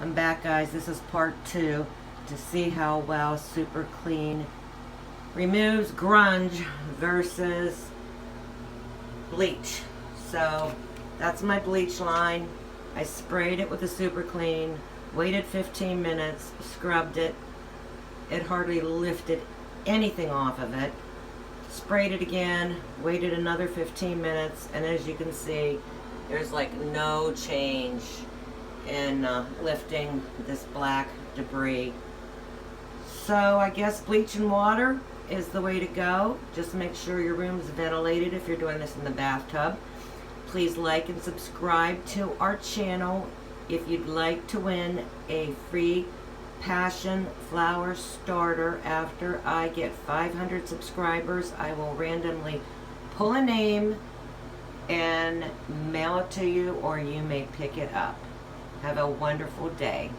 I'm back, guys. This is part 2 to see how well Super Clean removes grunge versus bleach. So that's my bleach line. I sprayed it with the Super Clean, waited 15 minutes, scrubbed it. It hardly lifted anything off of it. Sprayed it again, waited another 15 minutes, and as you can see, there's like no change in lifting this black debris. So I guess bleach and water is the way to go. Just make sure your room is ventilated if you're doing this in the bathtub. Please like and subscribe to our channel if you'd like to win a free passion flower starter. After I get 500 subscribers, I will randomly pull a name and mail it to you, or you may pick it up. Have a wonderful day.